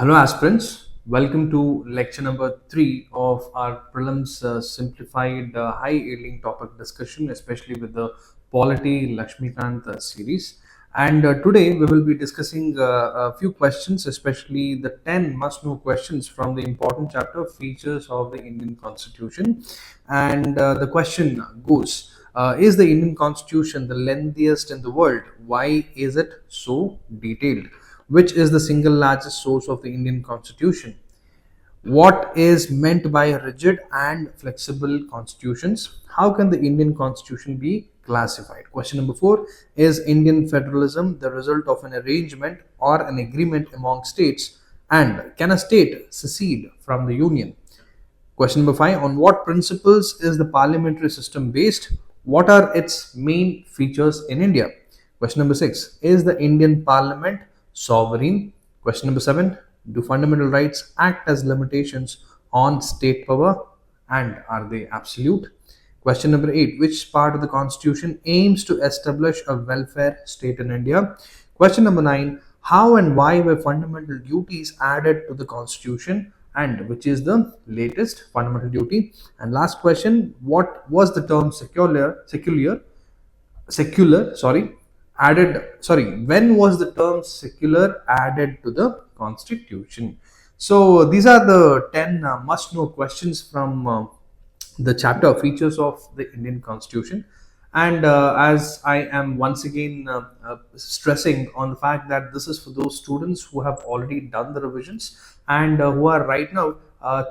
Hello aspirants, welcome to lecture number 3 of our prelims simplified high yielding topic discussion, especially with the polity Lakshmikant series. And today we will be discussing a few questions, especially the 10 must know questions from the important chapter features of the Indian Constitution. And the question goes, is the Indian Constitution the lengthiest in the world? Why is it so detailed? Which is the single largest source of the Indian Constitution? What is meant by rigid and flexible constitutions? How can the Indian Constitution be classified? Question number 4, is Indian federalism the result of an arrangement or an agreement among states? And can a state secede from the Union? Question number 5, on what principles is the parliamentary system based? What are its main features in India? Question number 6, is the Indian parliament sovereign? Question number 7, do fundamental rights act as limitations on state power and are they absolute? Question number 8, which part of the constitution aims to establish a welfare state in India? Question number 9, how and why were fundamental duties added to the constitution and which is the latest fundamental duty? And last question, what was the term when was the term secular added to the constitution? So these are the 10 must know questions from the chapter features of the Indian Constitution. And as I am once again stressing on the fact that this is for those students who have already done the revisions and who are right now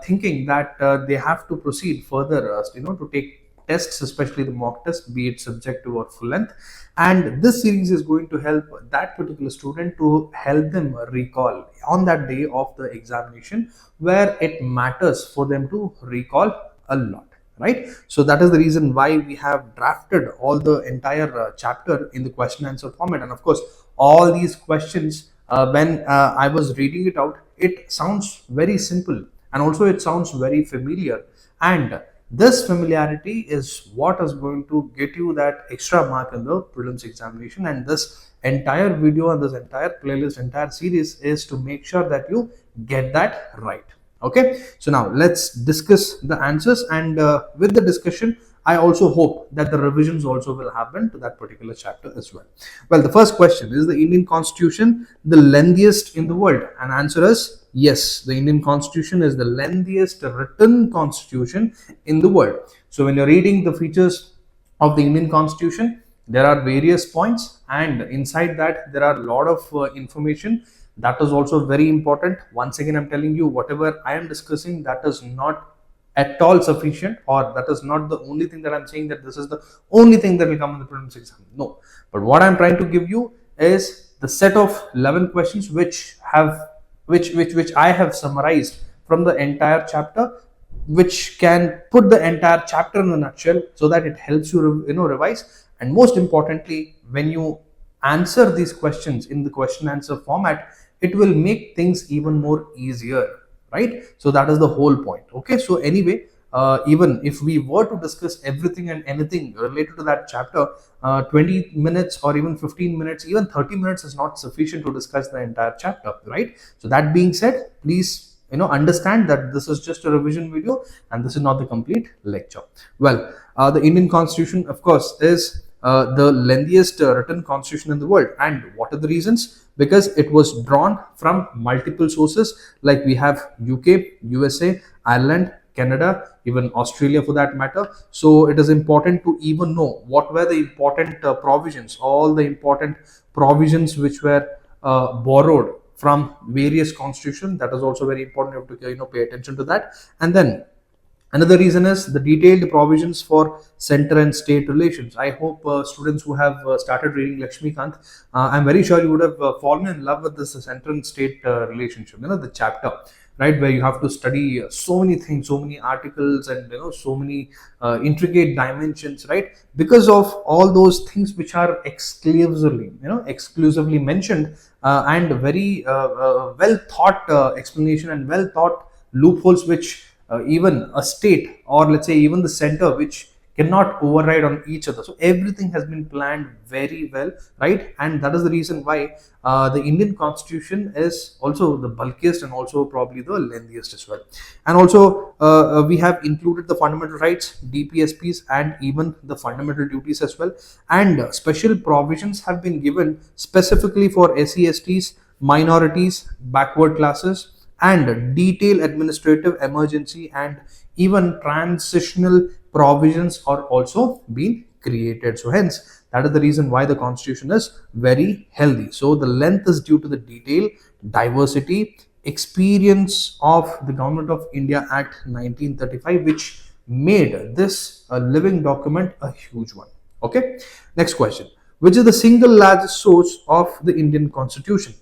thinking that they have to proceed further, to take tests, especially the mock test, be it subjective or full length. And this series is going to help that particular student to help them recall on that day of the examination where it matters for them to recall a lot, right? So that is the reason why we have drafted all the entire chapter in the question answer format. And of course, all these questions, when I was reading it out, it sounds very simple and also it sounds very familiar. And this familiarity is what is going to get you that extra mark in the prelims examination. And this entire video and this entire playlist, entire series is to make sure that you get that right. Okay, so now let's discuss the answers, and with the discussion I also hope that the revisions also will happen to that particular chapter as well. Well, the first question, is the Indian Constitution the lengthiest in the world? And answer is yes, the Indian Constitution is the lengthiest written constitution in the world. So when you're reading the features of the Indian Constitution, there are various points, and inside that there are a lot of information. That is also very important. Once again, I'm telling you, whatever I am discussing, that is not at all sufficient, or that is not the only thing that I'm saying that this is the only thing that will come in the prelims exam. No, but what I'm trying to give you is the set of 11 questions which I have summarized from the entire chapter, which can put the entire chapter in a nutshell so that it helps you revise. And most importantly, when you answer these questions in the question answer format, it will make things even more easier, right? So that is the whole point. Okay, so anyway, even if we were to discuss everything and anything related to that chapter, 20 minutes or even 15 minutes, even 30 minutes is not sufficient to discuss the entire chapter, right? So that being said, please understand that this is just a revision video and this is not the complete lecture. Well, the Indian Constitution, of course, is the lengthiest written constitution in the world. And what are the reasons? Because it was drawn from multiple sources, like we have UK, USA, Ireland, Canada, even Australia for that matter. So it is important to even know what were the important provisions, all the important provisions which were borrowed from various constitutions. That is also very important. You have to pay attention to that. And then another reason is the detailed provisions for center and state relations. I hope students who have started reading Lakshmikant, I'm very sure you would have fallen in love with this center and state relationship, the chapter, right, where you have to study so many things, so many articles, and so many intricate dimensions, right, because of all those things which are exclusively mentioned, and very well thought explanation and well thought loopholes which even a state, or let's say even the center, which cannot override on each other. So everything has been planned very well, right? And that is the reason why the Indian constitution is also the bulkiest and also probably the lengthiest as well. And also we have included the fundamental rights, DPSPs, and even the fundamental duties as well. And special provisions have been given specifically for SC/STs, minorities, backward classes, and detailed administrative emergency and even transitional provisions are also being created. So hence that is the reason why the constitution is very healthy. So the length is due to the detail, diversity, experience of the Government of India Act 1935, which made this a living document a huge one. Okay, next question. Which is the single largest source of the Indian constitution?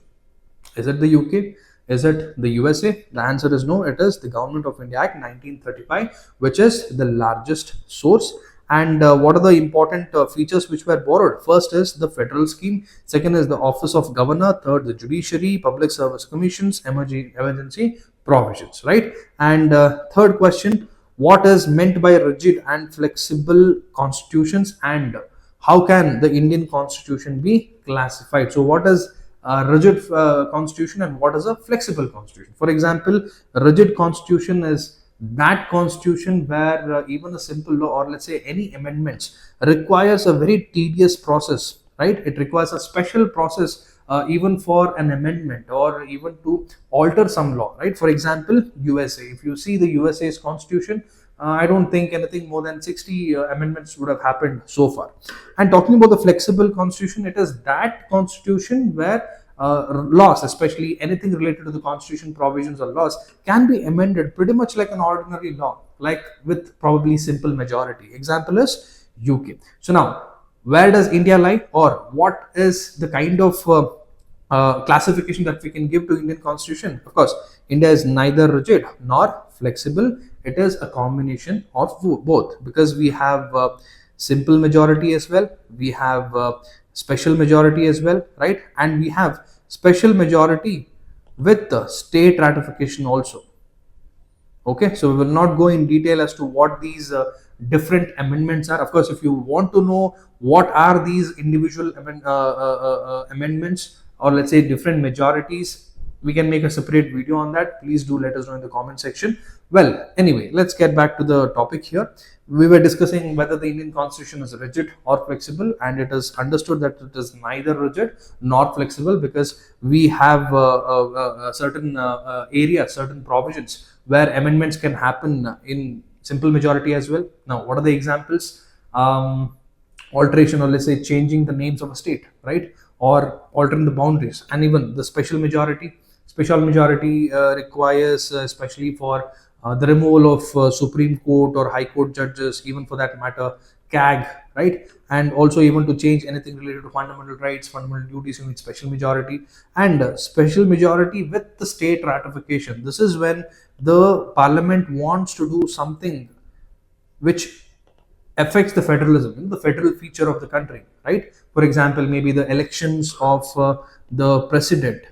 Is it the UK? Is it the USA? The answer is no. It is the Government of India Act 1935, which is the largest source. And what are the important features which were borrowed? First is the federal scheme. Second is the office of governor. Third, the judiciary, public service commissions, emergency provisions, right? And third question, what is meant by rigid and flexible constitutions, and how can the Indian constitution be classified? So what is a rigid constitution and what is a flexible constitution? For example, a rigid constitution is that constitution where even a simple law, or let's say any amendments, requires a very tedious process, right? It requires a special process even for an amendment or even to alter some law, right? For example, USA, if you see the USA's constitution, I don't think anything more than 60 amendments would have happened so far. And talking about the flexible constitution, it is that constitution where laws, especially anything related to the constitution provisions or laws, can be amended pretty much like an ordinary law, like with probably simple majority. Example is UK. So now, where does India lie, or what is the kind of classification that we can give to Indian constitution? Of course, India is neither rigid nor flexible. It is a combination of both, because we have simple majority as well, we have special majority as well, right? And we have special majority with the state ratification also. Okay, so we will not go in detail as to what these different amendments are. Of course, if you want to know what are these individual amendments, or let's say different majorities, we can make a separate video on that. Please do let us know in the comment section. Well, anyway, let's get back to the topic here. We were discussing whether the Indian constitution is rigid or flexible, and it is understood that it is neither rigid nor flexible, because we have certain areas, certain provisions where amendments can happen in simple majority as well. Now, what are the examples? Alteration, or let's say changing the names of a state, right? Or altering the boundaries. And even the special majority. Special majority requires, especially for the removal of Supreme Court or High Court judges, even for that matter, CAG, right? And also even to change anything related to fundamental rights, fundamental duties, you need special majority. And special majority with the state ratification. This is when the parliament wants to do something which affects the federalism, the federal feature of the country, right? For example, maybe the elections of the president,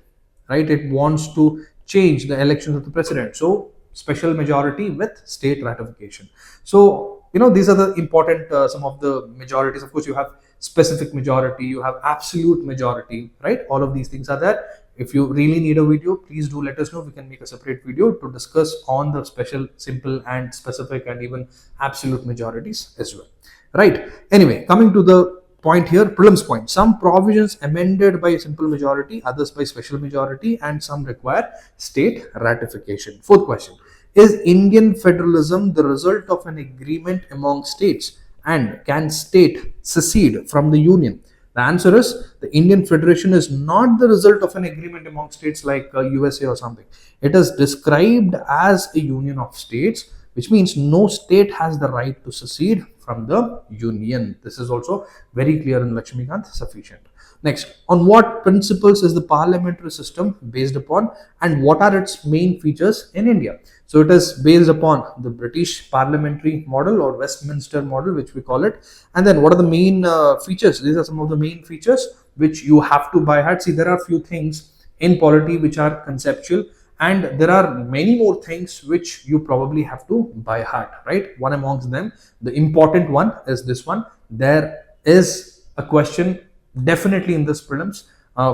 right? It wants to change the elections of the president. So special majority with state ratification. So, these are the important, some of the majorities. Of course, you have specific majority, you have absolute majority, right? All of these things are there. If you really need a video, please do let us know. We can make a separate video to discuss on the special, simple, and specific, and even absolute majorities as well, right? Anyway, coming to the point here, prelims point. Some provisions amended by simple majority, others by special majority, and some require state ratification. Fourth question. Is Indian federalism the result of an agreement among states, and can state secede from the union? The answer is the Indian Federation is not the result of an agreement among states like USA or something. It is described as a union of states, which means no state has the right to secede from the union. This is also very clear in Lakshmikant sufficient. Next, on what principles is the parliamentary system based upon, and what are its main features in India? So it is based upon the British parliamentary model, or Westminster model, which we call it. And then what are the main features? These are some of the main features which you have to by heart. See, there are few things in polity which are conceptual, and there are many more things which you probably have to by heart, right? One amongst them, the important one, is this one. There is a question definitely in this prelims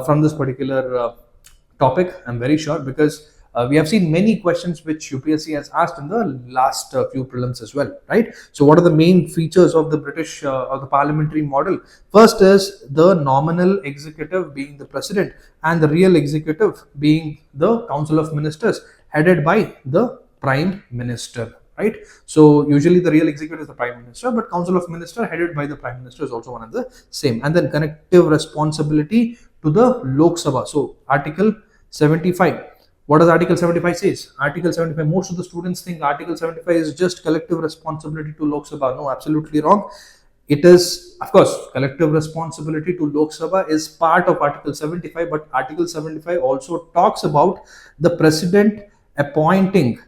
from this particular topic, I'm very sure, because we have seen many questions which UPSC has asked in the last few prelims as well, right? So what are the main features of the British or the parliamentary model? First is the nominal executive being the president, and the real executive being the council of ministers headed by the prime minister, right? So usually the real executive is the prime minister, but council of minister headed by the prime minister is also one and the same. And then connective responsibility to the Lok Sabha. So Article 75. What does Article 75 says? Article 75, most of the students think Article 75 is just collective responsibility to Lok Sabha. No, absolutely wrong. It is, of course, collective responsibility to Lok Sabha is part of Article 75, but Article 75 also talks about the president appointing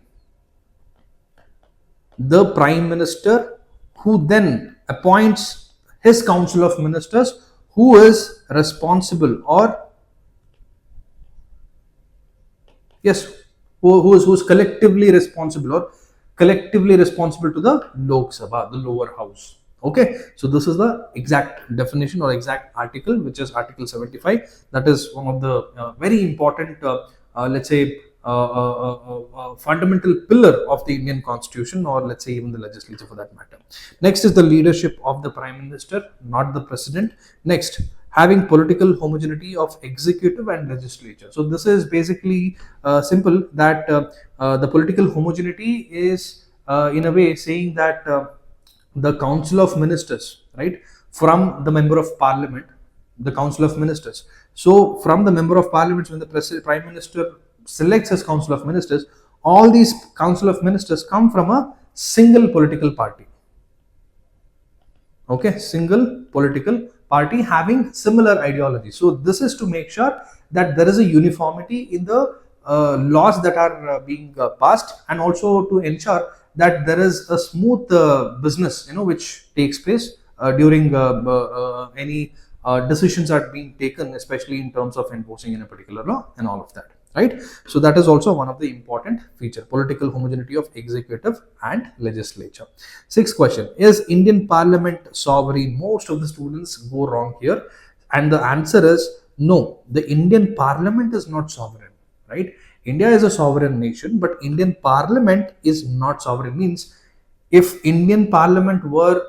the prime minister, who then appoints his council of ministers, who is responsible, or yes, who's collectively responsible, or collectively responsible to the Lok Sabha, the lower house. Okay, so this is the exact definition or exact article, which is Article 75. That is one of the very important, let's say, fundamental pillar of the Indian Constitution, or let's say even the legislature for that matter. Next is the leadership of the Prime Minister, not the President. Next, having political homogeneity of executive and legislature. So this is basically simple, that the political homogeneity is in a way saying that the council of ministers, right, from the member of parliament, the council of ministers. So from the member of parliament, when the prime minister selects his council of ministers, all these council of ministers come from a single political party. Okay, single political party having similar ideology. So this is to make sure that there is a uniformity in the laws that are being passed, and also to ensure that there is a smooth business, which takes place during any decisions are being taken, especially in terms of enforcing in a particular law and all of that, right? So that is also one of the important feature, political homogeneity of executive and legislature. Sixth question, is Indian Parliament sovereign? Most of the students go wrong here, and the answer is no. The Indian Parliament is not sovereign, right? India is a sovereign nation, but Indian Parliament is not sovereign. Means if Indian Parliament were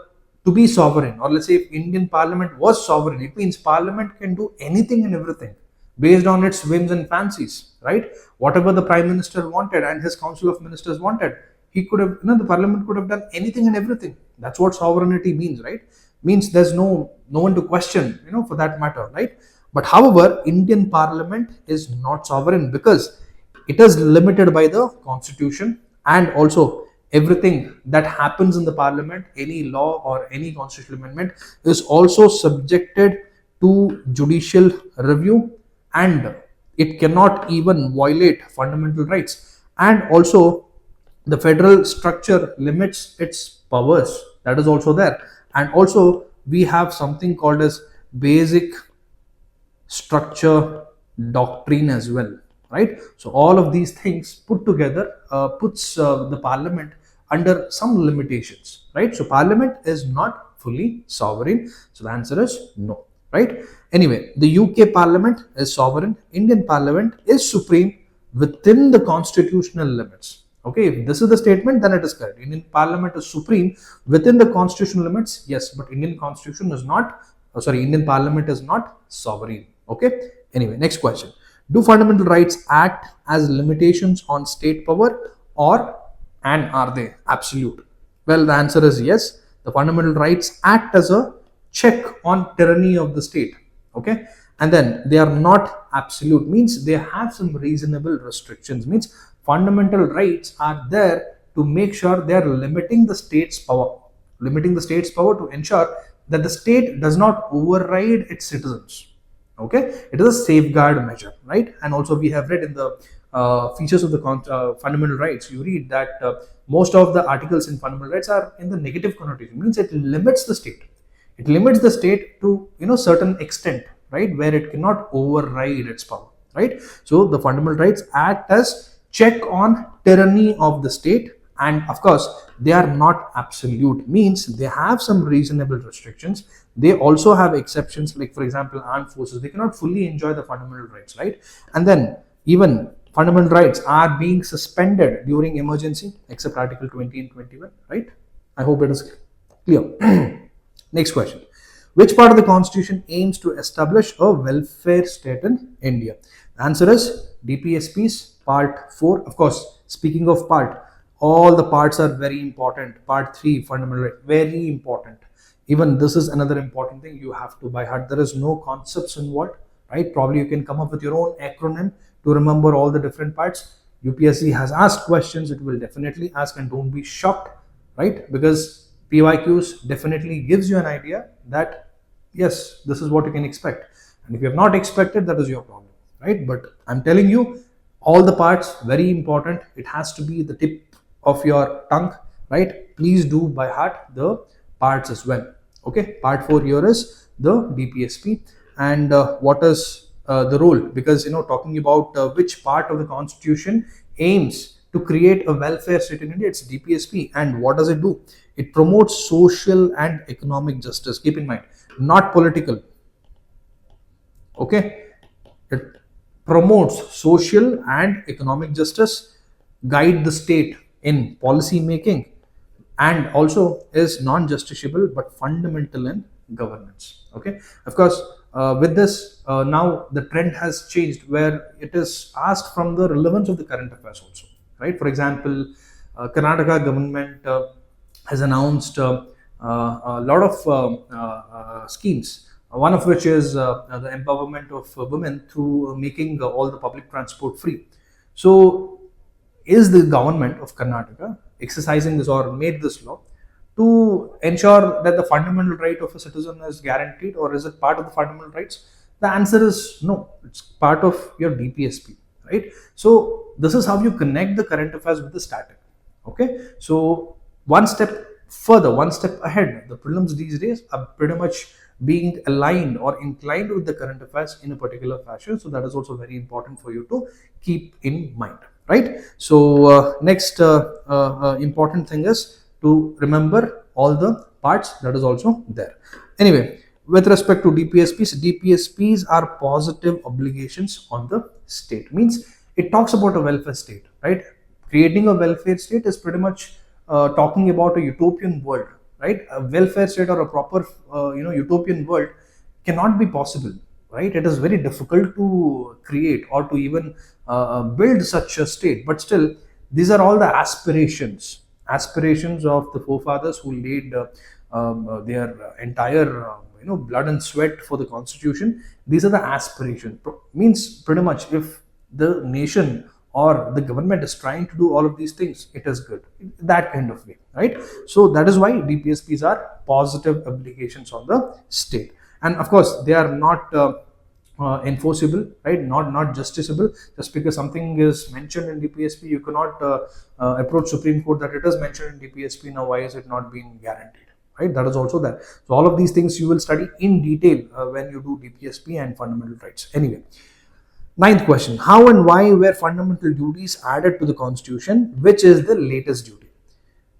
to be sovereign, or let's say if Indian Parliament was sovereign, it means Parliament can do anything and everything based on its whims and fancies, right? Whatever the Prime Minister wanted and his Council of Ministers wanted, he could have, the Parliament could have done anything and everything. That's what sovereignty means, right? Means there's no one to question, for that matter, right? But however, Indian Parliament is not sovereign because it is limited by the Constitution, and also everything that happens in the Parliament, any law or any constitutional amendment, is also subjected to judicial review, and it cannot even violate fundamental rights. And also the federal structure limits its powers, that is also there. And also we have something called as basic structure doctrine as well, right? So all of these things put together puts the Parliament under some limitations, right? So Parliament is not fully sovereign, so the answer is no, right? Anyway, the UK Parliament is sovereign. Indian Parliament is supreme within the constitutional limits. Okay, if this is the statement, then it is correct. Indian Parliament is supreme within the constitutional limits, yes, but Indian Constitution is not, Indian Parliament is not sovereign. Okay, anyway, next question. Do fundamental rights act as limitations on state power, and are they absolute? Well, the answer is yes. The fundamental rights act as a check on tyranny of the state. Okay, and then they are not absolute, means they have some reasonable restrictions, means fundamental rights are there to make sure they are limiting the state's power, to ensure that the state does not override its citizens. Okay, it is a safeguard measure, right? And also we have read in the features of the fundamental rights, you read that most of the articles in fundamental rights are in the negative connotation, means it limits the state. It limits the state to certain extent, right, where it cannot override its power, right? So the fundamental rights act as check on tyranny of the state, and of course they are not absolute, means they have some reasonable restrictions. They also have exceptions, like for example armed forces, they cannot fully enjoy the fundamental rights, right? And then even fundamental rights are being suspended during emergency, except article 20 and 21, right? I hope it is clear. Next question. Which part of the constitution aims to establish a welfare state in India? The answer is DPSP's part 4. Of course, speaking of part, all the parts are very important. Part 3, fundamental right, very important. Even this is another important thing you have to by heart. There is no concepts involved, right? Probably you can come up with your own acronym to remember all the different parts. UPSC has asked questions, it will definitely ask, and don't be shocked, right? Because PYQs definitely gives you an idea that yes, this is what you can expect. And if you have not expected, that is your problem, right? But I'm telling you, all the parts very important. It has to be the tip of your tongue, right? Please do by heart the parts as well. Okay, part 4 here is the DPSP, and what is the role, because talking about which part of the constitution aims to create a welfare state in India, it's DPSP. And what does it do? It promotes social and economic justice. Keep in mind, not political. Okay, it promotes social and economic justice, guide the state in policy making, and also is non-justiciable but fundamental in governance. Okay, of course, with this now the trend has changed, where it is asked from the relevance of the current affairs also, right? For example, Karnataka government has announced a lot of schemes, one of which is the empowerment of women through making all the public transport free. So is the government of Karnataka exercising this or made this law to ensure that the fundamental right of a citizen is guaranteed, or is it part of the fundamental rights? The answer is no, it's part of your DPSP, right? So this is how you connect the current affairs with the static. Okay, so one step further, one step ahead, the prelims these days are pretty much being aligned or inclined with the current affairs in a particular fashion. So that is also very important for you to keep in mind, right? So next important thing is to remember all the parts, that is also there. Anyway, with respect to DPSPs are positive obligations on the state, means it talks about a welfare state, right? Creating a welfare state is pretty much talking about a utopian world, right? A welfare state or a proper utopian world cannot be possible, right? It is very difficult to create or to even build such a state. But still, these are all the aspirations of the forefathers who laid their entire blood and sweat for the constitution. These are the aspirations. Means pretty much, if the nation or the government is trying to do all of these things, it is good, that kind of way, right? So that is why DPSPs are positive obligations on the state. And of course, they are not enforceable, right? Not justiciable. Just because something is mentioned in DPSP, you cannot approach Supreme Court that it is mentioned in DPSP, now why is it not being guaranteed, right? That is also there. So all of these things you will study in detail when you do DPSP and fundamental rights. Anyway, ninth question: how and why were fundamental duties added to the constitution? Which is the latest duty?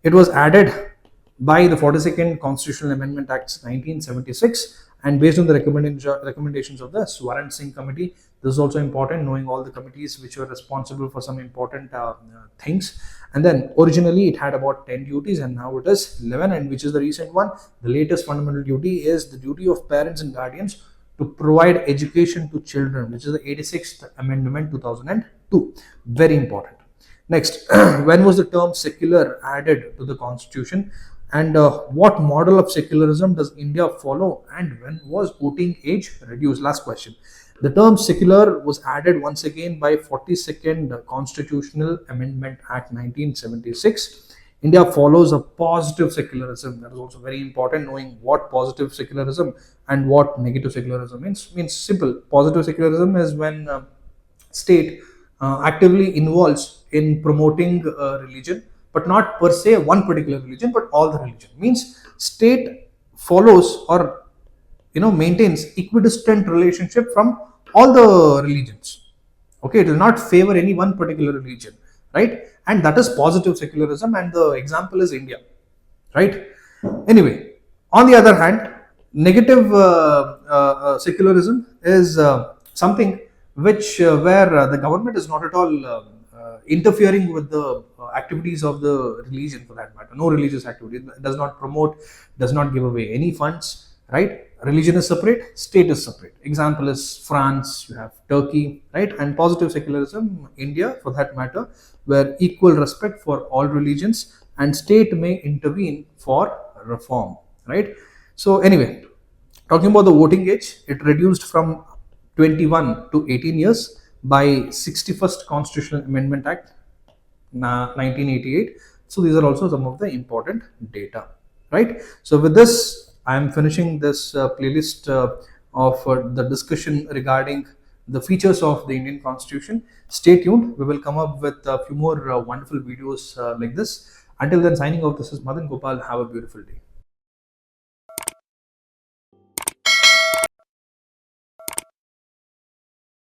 It was added by the 42nd Constitutional Amendment Act 1976, and based on the recommendations of the Swaran Singh Committee. This is also important, knowing all the committees which were responsible for some important things. And then originally it had about 10 duties, and now it is 11, and which is the recent one. The latest fundamental duty is the duty of parents and guardians to provide education to children, which is the 86th Amendment 2002. Very important. Next, when was the term secular added to the constitution? And what model of secularism does India follow? And when was voting age reduced? Last question. The term secular was added once again by 42nd Constitutional Amendment Act 1976. India follows a positive secularism. That is also very important, knowing what positive secularism and what negative secularism means. Means simple. Positive secularism is when state actively involves in promoting religion, but not per se one particular religion, but all the religion. Means state follows or maintains equidistant relationship from all the religions. Okay, it will not favor any one particular religion. right? And that is positive secularism, and the example is India, right? Anyway, on the other hand, negative secularism is something which where the government is not at all interfering with the activities of the religion, for that matter. No religious activity. It does not promote, does not give away any funds, right? Religion is separate, state is separate. Example is France, you have Turkey, right? And positive secularism, India, for that matter, where equal respect for all religions and state may intervene for reform, right? So anyway, talking about the voting age, it reduced from 21 to 18 years by 61st Constitutional Amendment Act 1988. So these are also some of the important data, right? So with this, I am finishing this playlist of the discussion regarding the features of the Indian Constitution. Stay tuned. We will come up with a few more wonderful videos like this. Until then, signing off. This is Madan Gopal. Have a beautiful day.